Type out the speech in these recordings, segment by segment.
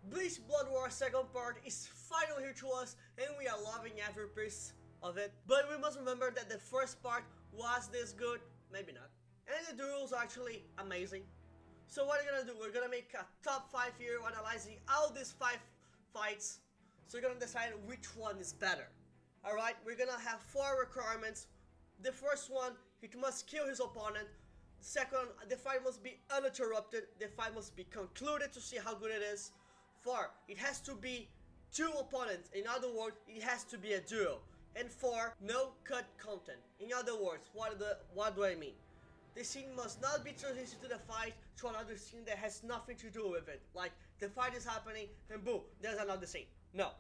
Bleach Blood War second part is finally here to us, and we are loving every piece of it. But we must remember that the first part was this good, maybe not. And the duels are actually amazing. So what we're gonna do, we're gonna make a top 5 here, analyzing all these 5 fights. So we're gonna decide which one is better. Alright, we're gonna have 4 requirements. The first one, he must kill his opponent. Second, the fight must be uninterrupted. The fight must be concluded to see how good it is. 4, it has to be 2 opponents. In other words, it has to be a duel. And 4, no cut content. In other words, what do I mean? The scene must not be transitioned to the fight to another scene that has nothing to do with it. Like, the fight is happening and boom, there's another scene. No.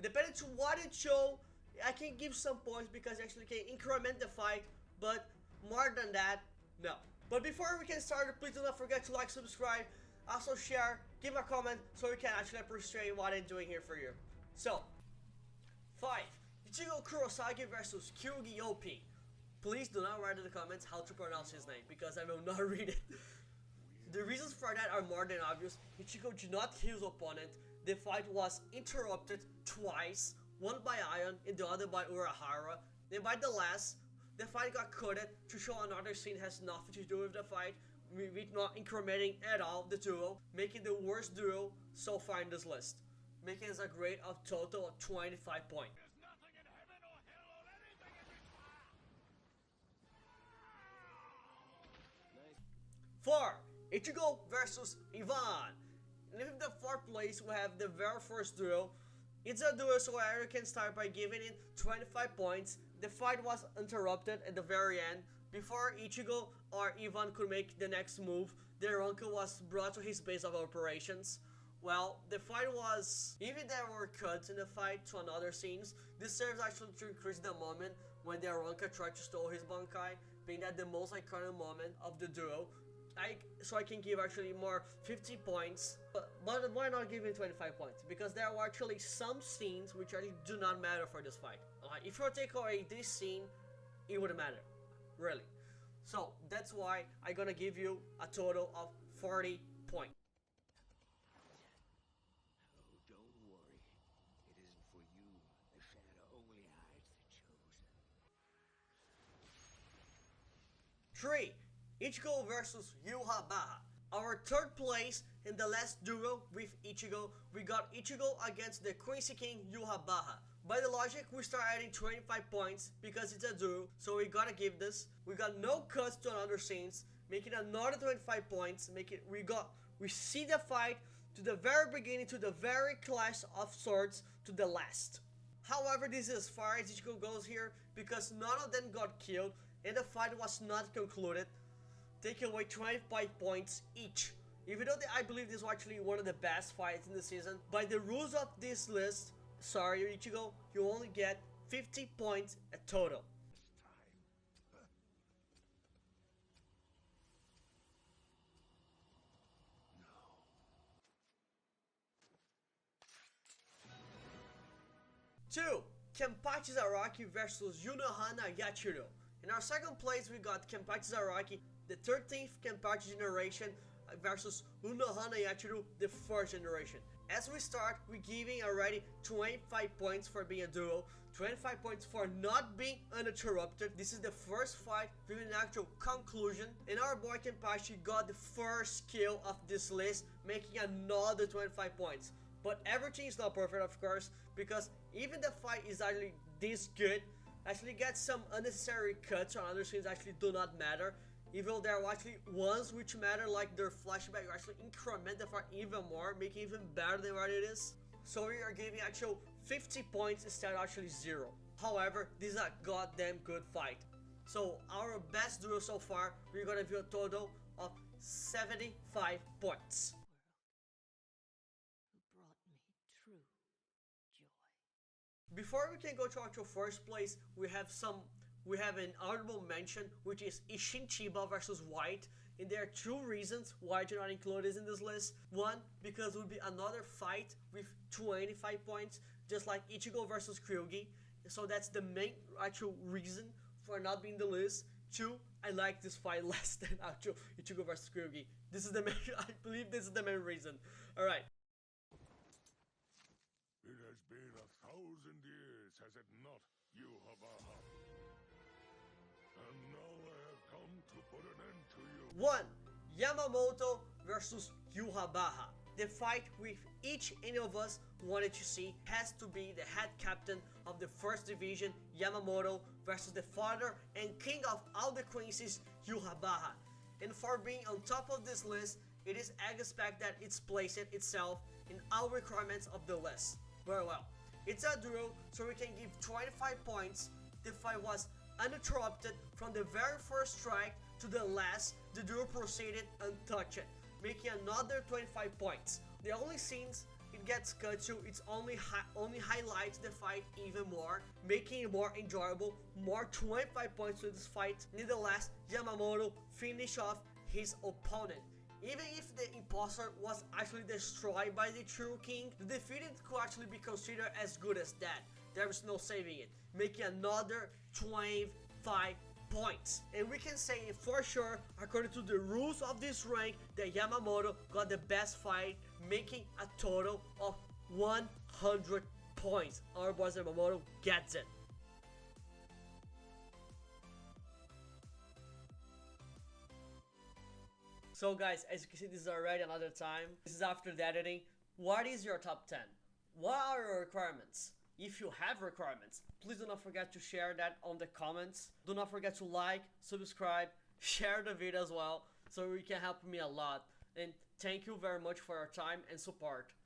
Depending to what it shows, I can give some points because it actually can increment the fight, but more than that, no. But before we can start, please do not forget to like, subscribe, also share, give a comment so we can actually appreciate what I'm doing here for you. So, 5. Ichigo Kurosagi versus Kyugi OP. Please do not write in the comments how to pronounce his name because I will not read it. The reasons for that are more than obvious. Ichigo did not kill his opponent. The fight was interrupted twice, one by Ion and the other by Urahara. Then by the last, the fight got cutted to show another scene has nothing to do with the fight, with not incrementing at all the duel, making the worst duel so far in this list, making it a grade of total of 25 points. 4. Ichigo versus Ivan. And in the 4th place, we have the very first duel. It's a duel, so you can start by giving it 25 points. The fight was interrupted at the very end. Before Ichigo or Ivan could make the next move, their uncle was brought to his base of operations. Well, the fight was, even there were cuts in the fight to another scenes, this serves actually to increase the moment when their uncle tried to steal his Bankai, being that the most iconic moment of the duel. So I can give actually more 50 points, but why not give it 25 points? Because there are actually some scenes which actually do not matter for this fight. If you take away this scene, it wouldn't matter, really. So that's why I'm gonna give you a total of 40 points. Oh, don't worry. It isn't for you. The shadow only hides the chosen. 3. Ichigo versus Yhwach. Our 3rd place in the last duel with Ichigo, we got Ichigo against the Quincy King Yhwach. By the logic, we start adding 25 points because it's a duel, so we gotta give this. We got no cuts to another scenes, making another 25 points. We see the fight to the very beginning to the very clash of swords to the last. However, this is as far as Ichigo goes here because none of them got killed and the fight was not concluded. Taking away 25 points each. Even though I believe this was actually one of the best fights in the season, by the rules of this list, sorry Ichigo, you only get 50 points a total. No. 2. Kenpachi Zaraki versus Unohana Yachiro. In our 2nd place, we got Kenpachi Zaraki, the 13th Kenpachi generation versus Unohana Yachiro, the 4th generation. As we start, we're giving already 25 points for being a duel, 25 points for not being uninterrupted. This is the first fight with an actual conclusion, and our boy Kenpachi got the first kill of this list, making another 25 points. But everything is not perfect, of course, because even the fight is actually this good, actually get some unnecessary cuts on other scenes actually do not matter. Even though there are actually ones which matter, like their flashback, actually increment the fight even more, make it even better than what it is. So we are giving actual 50 points instead of actually 0. However, this is a goddamn good fight. So our best duel so far, we're gonna view a total of 75 points. Who brought me true joy. Before we can go to actual first place, we have an honorable mention, which is Isshin Chiba versus White, and there are 2 reasons why I do not include this in this list. 1, because it would be another fight with 25 points, just like Ichigo versus Kyugi, so that's the main actual reason for not being in the list. 2, I like this fight less than actual Ichigo versus Kyugi. This is the main, I believe this is the main reason. Alright. been 1,000 years, has it not, Yuhabaha? And now I have come to put an end to you. 1. Yamamoto versus Yuhabaha. The fight with each any of us wanted to see has to be the head captain of the first division, Yamamoto, versus the father and king of all the queens, Yuhabaha. And for being on top of this list, it is expected that it's placed itself in all requirements of the list. Very well. It's a duel, so we can give 25 points. The fight was uninterrupted from the very first strike to the last. The duel proceeded untouched, making another 25 points. The only scenes it gets cut to, it's only highlights the fight even more, making it more enjoyable. More 25 points to this fight. Nevertheless, Yamamoto finished off his opponent. Even if the imposter was actually destroyed by the true king, the defeated could actually be considered as good as that. There is no saving it, making another 25 points. And we can say for sure, according to the rules of this rank, that Yamamoto got the best fight, making a total of 100 points. Our boy Yamamoto gets it. So guys, as you can see, this is already another time. This is after the editing. What is your top 10? What are your requirements? If you have requirements, please do not forget to share that on the comments. Do not forget to like, subscribe, share the video as well, so you can help me a lot. And thank you very much for your time and support.